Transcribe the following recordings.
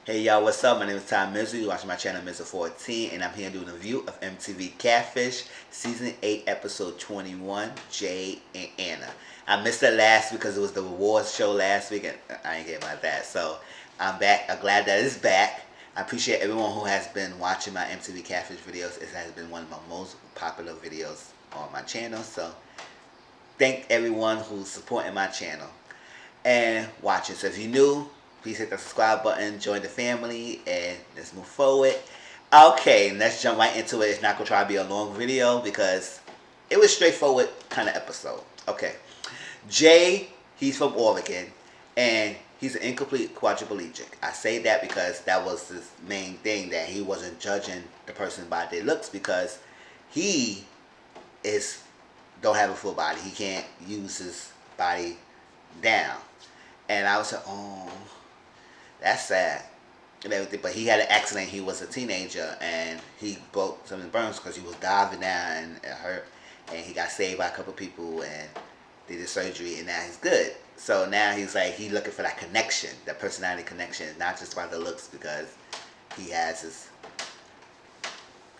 Hey y'all, what's up? My name is Mizzle. You're watching my channel Mizzle14, and I'm here doing a review of MTV Catfish Season 8, Episode 21, Jay and Anna. I missed it last week because it was the awards show last week, and I ain't getting about that. So I'm back. I'm glad that it's back. I appreciate everyone who has been watching my MTV Catfish videos. It has been one of my most popular videos on my channel. So thank everyone who's supporting my channel and watching. So if you're new, please hit the subscribe button, join the family, and let's move forward. Okay, let's jump right into it. It's not going to try to be a long video because it was straightforward kind of episode. Okay, Jay, he's from Oregon, and he's an incomplete quadriplegic. I say that because that was his main thing, that he wasn't judging the person by their looks because he is don't have a full body. He can't use his body down. And I was like, oh, that's sad and everything. But he had an accident. He was a teenager, and he broke some of the burns because he was diving down and it hurt. And he got saved by a couple of people and did the surgery, and now he's good. So now he's like, he's looking for that connection, that personality connection, not just by the looks, because he has his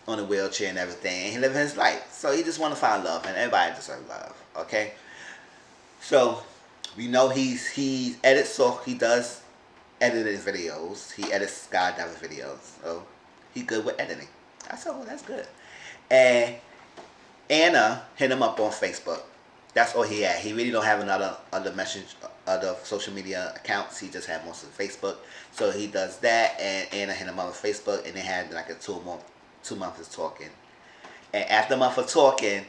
on a wheelchair and everything, and he living his life. So he just want to find love, and everybody deserves love. Okay, so we know he edits, so he does edit his videos. He edits skydiving videos, so he good with editing. I said, well, that's good. And Anna hit him up on Facebook. That's all he had. He really don't have other social media accounts. He just had most of Facebook. So he does that, and Anna hit him up on Facebook, and they had like a 2 months of talking. And after a month of talking,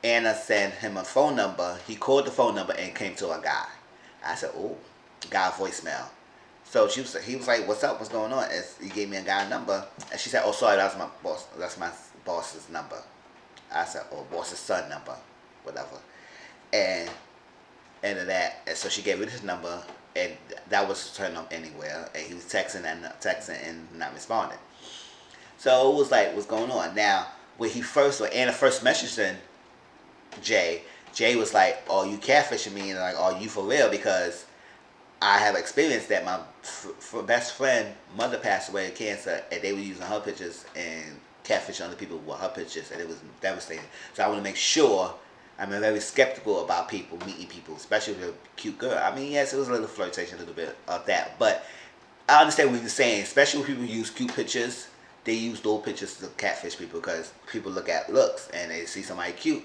Anna sent him a phone number. He called the phone number and came to a guy. I said, oh, guy voicemail. So he was like, what's up? What's going on? And he gave me a guy number. And she said, oh, sorry, that's my boss. That's my boss's number. I said, oh, boss's son number. Whatever. And and so she gave me his number. And that was turned up anywhere. And he was texting and not responding. So it was like, what's going on? Now, when Anna first messaged him, Jay was like, oh, you catfishing me? And like, are you for real? Because I have experienced that my best friend mother passed away of cancer, and they were using her pictures and catfishing other people with her pictures, and it was devastating. So I want to make sure. I'm very skeptical about meeting people, especially with a cute girl. I mean, yes, it was a little flirtation, a little bit of that, but I understand what you're saying. Especially when people use cute pictures, they use those pictures to catfish people because people look at looks and they see somebody cute,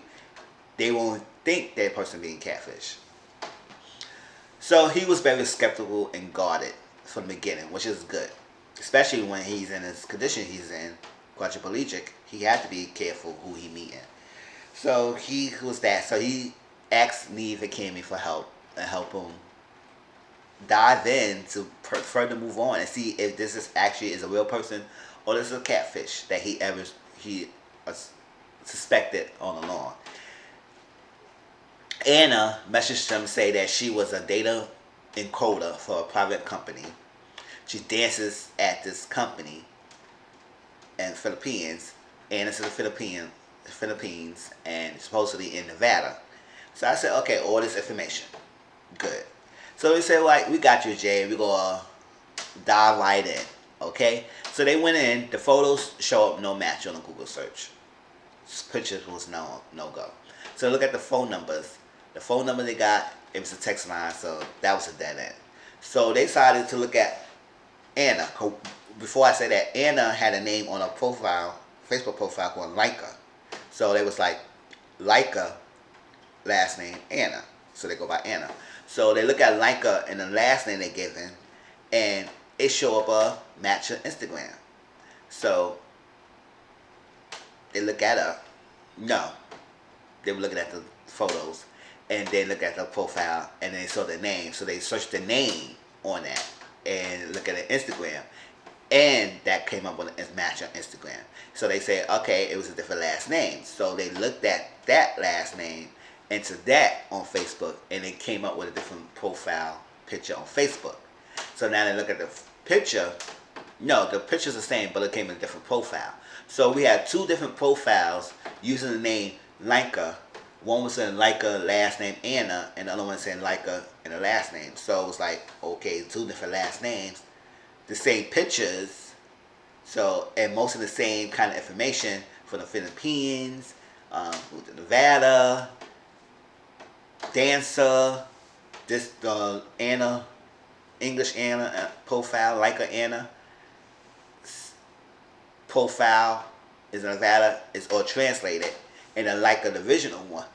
they won't think that person being catfish. So he was very skeptical and guarded from the beginning, which is good. Especially when he's in his condition he's in, quadriplegic, he had to be careful who he meeting. So he was that. So he asked Neve and Cammy for help and help him dive in to further move on and see if this is actually is a real person or this is a catfish that he suspected all along. Anna messaged him say that she was a data encoder for a private company. She dances at this company in Philippines. Anna's in the Philippines, and supposedly in Nevada. So I said, okay, all this information, good. So they said, like, we got you, Jay. We're gonna dive right in, okay? So they went in. The photos show up no match on the Google search. Pictures was no go. So look at the phone numbers. The phone number they got, it was a text line, so that was a dead end. So they decided to look at Anna. Before I say that, Anna had a name on her profile, Facebook profile called Leica. So they was like, Leica, last name Anna. So they go by Anna. So they look at Leica and the last name they given, and it show up a match on Instagram. So they look at her. No. They were looking at the photos, and they look at the profile, and they saw the name. So they searched the name on that and look at the Instagram, and that came up with a match on Instagram. So they said, okay, it was a different last name. So they looked at that last name into that on Facebook, and it came up with a different profile picture on Facebook. So now they look at the picture. No, the picture's the same, but it came in a different profile. So we had two different profiles using the name Leica. One was saying Leica, last name Anna, and the other one saying Leica and the last name. So it was like, okay, two different last names. the same pictures. So, and most of the same kind of information from the Philippines, Nevada, dancer, this Anna, English Anna profile, like a Anna profile is in Nevada. It's all translated, and then like the original one,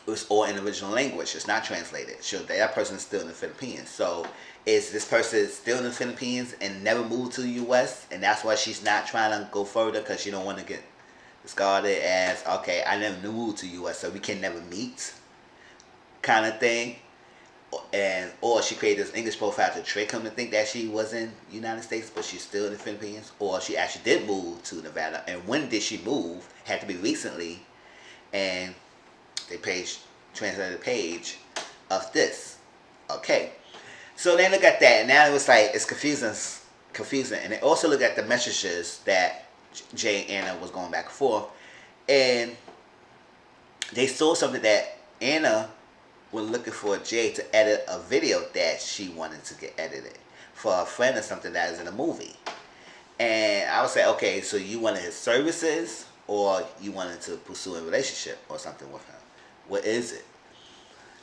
it's all in the original language. It's not translated. So that person is still in the Philippines. So is this person still in the Philippines and never moved to the U.S. and that's why she's not trying to go further because she don't want to get discarded as, okay, I never moved to the U.S. so we can never meet kind of thing. And or she created this English profile to trick him to think that she was in the United States but she's still in the Philippines, or she actually did move to Nevada. And when did she move? Had to be recently. And they translated the page of this. Okay. So they look at that, and now it was like, it's confusing. And they also look at the messages that Jay and Anna was going back and forth. And they saw something that Anna was looking for Jay to edit a video that she wanted to get edited for a friend or something that is in a movie. And I would say, okay, so you wanted his services or you wanted to pursue a relationship or something with him? What is it?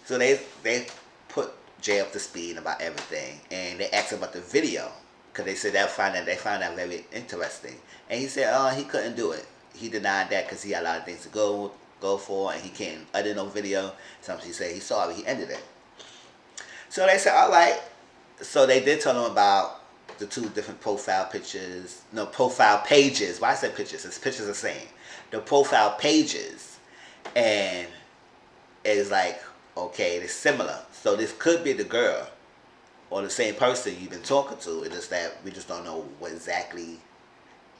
So they put Jay up to speed about everything, and they asked him about the video because they said they found that very interesting. And he said, oh, he couldn't do it. He denied that because he had a lot of things to go for, and he can't edit no video. So he said he's sorry, he ended it. So they said, all right. So they did tell him about the two different profile pages. Why I said pictures? It's pictures the same. The profile pages, and it's like, okay, it's similar. So this could be the girl or the same person you've been talking to. It's just that we just don't know what exactly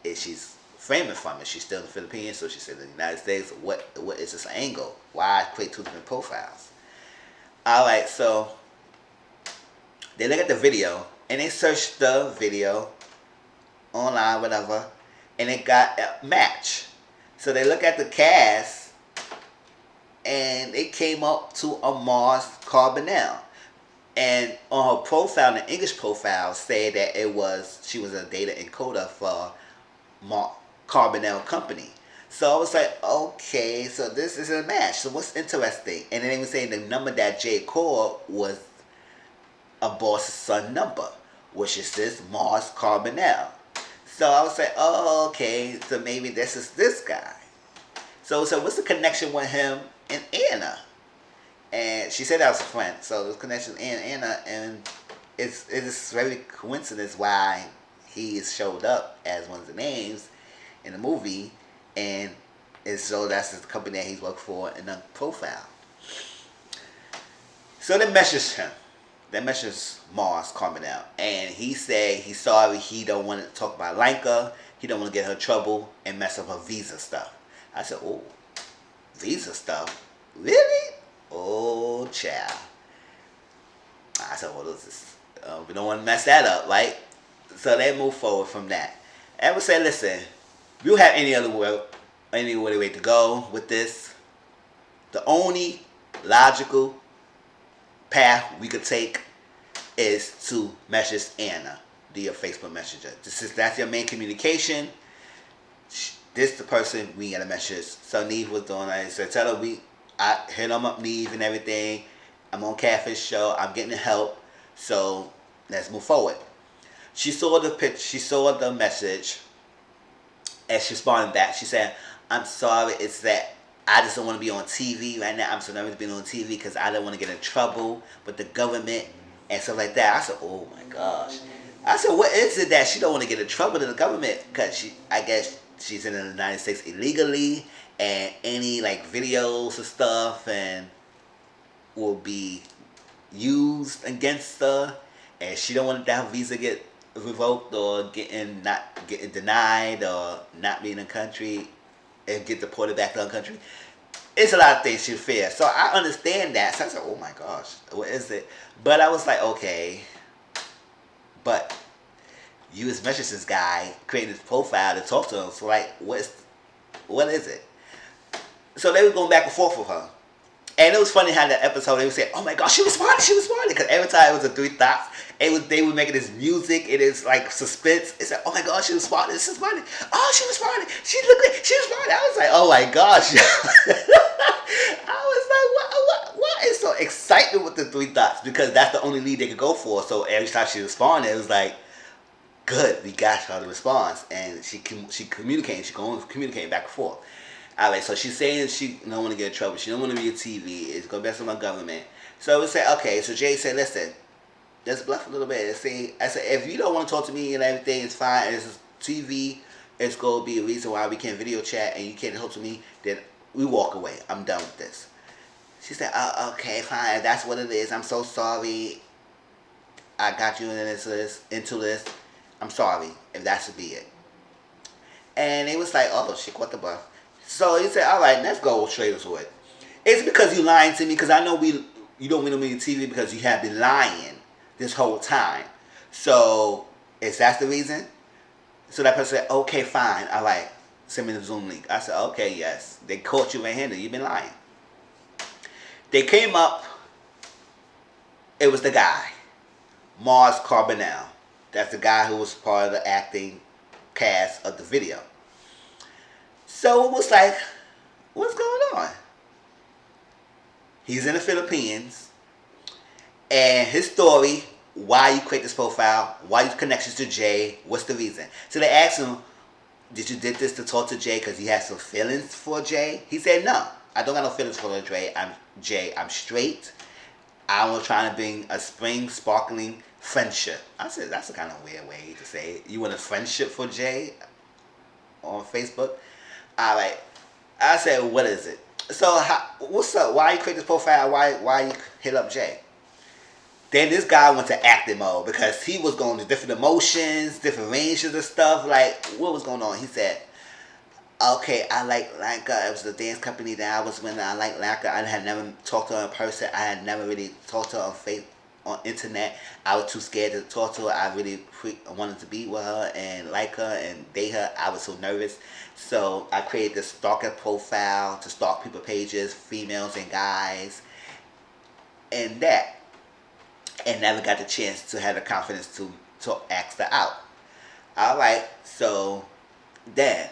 is she's framing from. Is she still in the Philippines? So she said in the United States. What is this angle? Why create two different profiles? All right, so they look at the video and they searched the video online, whatever, and it got a match. So they look at the cast, and it came up to a Mars Carbonell. And on her profile, the English profile, said that she was a data encoder for Carbonell Company. So I was like, okay, so this is a match. So what's interesting? And then they were saying the number that Jay called was a boss's son number, which is this Mars Carbonell. So I was like, oh, okay, so maybe this is this guy. So what's the connection with him and Anna? And she said that was a friend. So there's connection with Anna, and it's very coincidence why he showed up as one of the names in the movie, and so that's the company that he's worked for in the profile. So they messaged him. They messaged Mars Carbonell, and he said he's sorry. He don't want to talk about Lanka. He don't want to get her in trouble and mess up her visa stuff. I said, oh, visa stuff? Really? Oh, child. I said, well, we don't want to mess that up, right? So they moved forward from that. And we said, listen, we don't have any other way to go with this. The only logical path we could take is to message Anna via Facebook Messenger. That's your main communication. This the person we got to message. So Neve was doing that. So tell her I hit them up, Neve, and everything. I'm on Catfish Show. I'm getting help. So let's move forward. She saw the pitch. She saw the message, and she responded back. She said, "I'm sorry. It's that I just don't want to be on TV right now. I'm so nervous being on TV because I don't want to get in trouble with the government and stuff like that." I said, "Oh my gosh." I said, "What is it that she don't want to get in trouble with the government? Because I guess she's in the United States illegally, and any like videos and stuff and will be used against her, and she don't want that visa get revoked or not getting denied or not being in the country and get deported back to her country." It's a lot of things she fears. So I understand that. So I said, oh my gosh, what is it? But I was like, okay, but you was messaging this guy, creating this profile to talk to him. So like, what is it? So they were going back and forth with her. And it was funny how the episode they would say, "Oh my gosh, she responded," because every time it was a three thoughts, they were making this music. It is like suspense. It's like, "Oh my gosh, she responded. This is funny. Oh, she responded. She looked good. She responded." I was like, "Oh my gosh." I was like, what is so excitement with the three thoughts? Because that's the only lead they could go for. So every time she responded, it was like, good, we got her the response, and she communicating. She going communicating back and forth. All right, so she's saying she don't want to get in trouble. She don't want to be on TV. It's going to mess with my government. So we said, okay. So Jay said, listen, let's bluff a little bit. I said, if you don't want to talk to me and everything, it's fine. It's TV. It's going to be a reason why we can't video chat and you can't talk to me. Then we walk away. I'm done with this. She said, oh, okay, fine. If that's what it is. I'm so sorry. I got you into this. I'm sorry if that should be it. And it was like, oh, she caught the bluff. So he said, all right, let's go straight into it. It's because you lying to me, because I know you don't want to be on TV because you have been lying this whole time. So, is that the reason? So that person said, okay, fine, all right, send me the Zoom link. I said, okay, yes. They caught you red-handed. You've been lying. They came up. It was the guy, Mars Carbonell. That's the guy who was part of the acting cast of the video. So it was like, what's going on? He's in the Philippines, and his story, why you create this profile, why you connections to Jay, what's the reason? So they asked him, did you did this to talk to Jay because he has some feelings for Jay? He said, no, I don't got no feelings for Jay. I'm straight. I was trying to bring a spring, sparkling friendship. I said, that's a kind of weird way to say it. You want a friendship for Jay on Facebook? All right. I said, what is it? So, what's up? Why you create this profile? Why you hit up Jay? Then this guy went to acting mode because he was going to different emotions, different ranges of stuff. Like, what was going on? He said, okay, I like Lanka. It was the dance company that I was with. I like Lanka. I had never talked to her in person. I had never really talked to her on internet. I was too scared to talk to her. I really wanted to be with her and like her and date her. I was so nervous. So I created this stalker profile to stalk people pages, females and guys, and that. And never got the chance to have the confidence to ask her out. Alright, so then,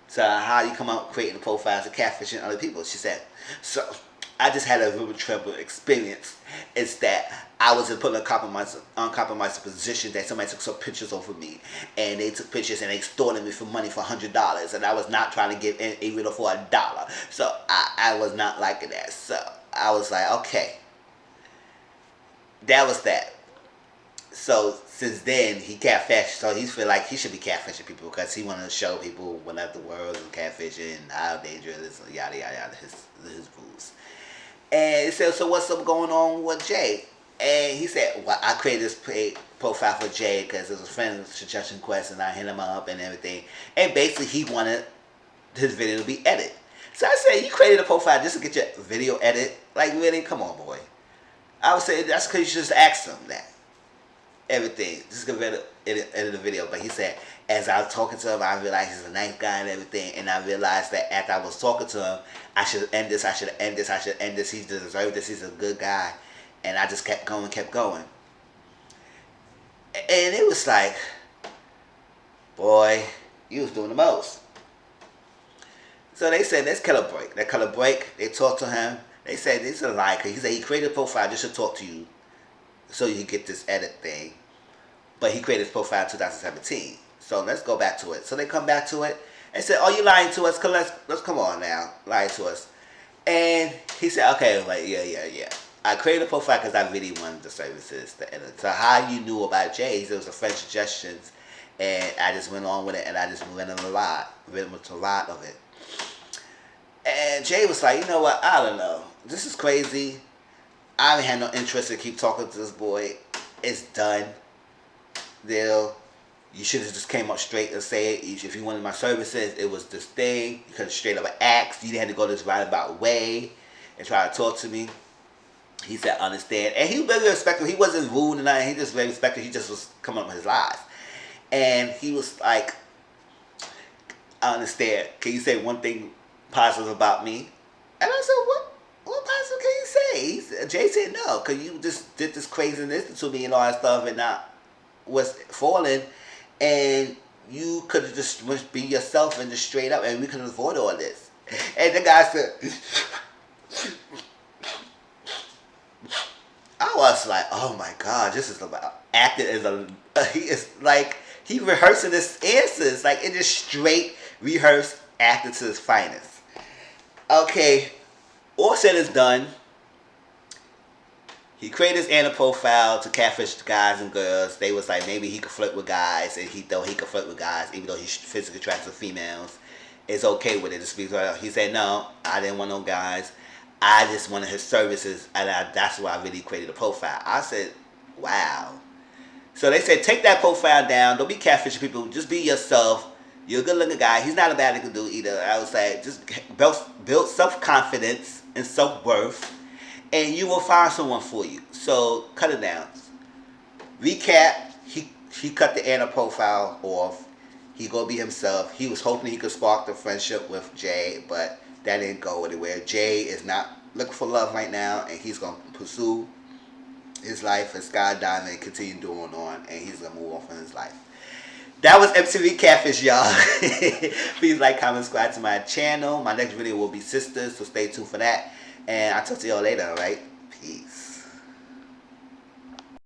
so how you come out creating profiles of catfishing other people? She said, so I just had a real trouble experience. It's that I was in put in a uncompromised position that somebody took some pictures over me, and they took pictures and they extorted me for money for $100, and I was not trying to give even for $1. So I was not liking that. So I was like, okay, that was that. So since then he catfished. So he feel like he should be catfishing people because he wanted to show people whenever the world is catfishing, how dangerous it is, yada yada yada, his rules. And he said, so what's up going on with Jay? And he said, well, I created this profile for Jay because it was a friend suggestion request, and I hit him up and everything. And basically he wanted his video to be edited. So I said, you created a profile just to get your video edited? Like, really? Come on, boy. I would say that's because you should just ask him that. Everything. Just go edit the video. But he said, as I was talking to him, I realized he's a nice guy and everything. And I realized that after I was talking to him, I should end this. He deserved this. He's a good guy. And I just kept going. And it was like, boy, you was doing the most. So they said, let's cut a break. They cut a break. They talked to him. They said, this is a lie. He said he created a profile just to talk to you so you get this edit thing. But he created his profile in 2017. So let's go back to it. So they come back to it and said, oh, you lying to us? Let's come on now. Lying to us. And he said, okay, like, yeah. I created a profile because I really wanted the services to edit. So how you knew about Jay? He said it was a friend suggestions. And I just went on with it, and I just went a lot of it. And Jay was like, you know what? I don't know. This is crazy. I haven't had no interest to keep talking to this boy. It's done. You should have just came up straight and say it. If you wanted my services, it was this thing. You could have straight up asked. You didn't have to go this roundabout way and try to talk to me. He said, understand. And he was very respectful. He wasn't rude and nothing. He just very respectful. He just was coming up with his lies. And he was like, I understand. Can you say one thing positive about me? And I said, what? What possible can you say? Jay said no, because you just did this craziness to me and all that stuff, and not was falling, and you could have just be yourself and just straight up, and we could have avoided all this. And the guy said, I was like, oh my god, this is about acting as a. He is like he rehearsing his answers, like it just straight rehearsed acting to his finest. Okay, all said is done. He created his Anna profile to catfish guys and girls. They was like maybe he could flirt with guys, and he thought he could flirt with guys even though he's physically attracted to females. It's okay with it. He said no, I didn't want no guys. I just wanted his services, and that's why I really created a profile. I said, wow. So they said take that profile down. Don't be catfishing people. Just be yourself. You're a good-looking guy. He's not a bad looking dude either. I was like, just build self-confidence and self-worth, and you will find someone for you. So cut it down. Recap, he cut the Anna profile off. He go be himself. He was hoping he could spark the friendship with Jay, but that didn't go anywhere. Jay is not looking for love right now, and he's going to pursue his life as skydiving and continue doing on, and he's going to move on from his life. That was MTV Catfish, y'all. Please like, comment, subscribe to my channel. My next video will be Sisters, so stay tuned for that. And I'll talk to y'all later, alright? Peace.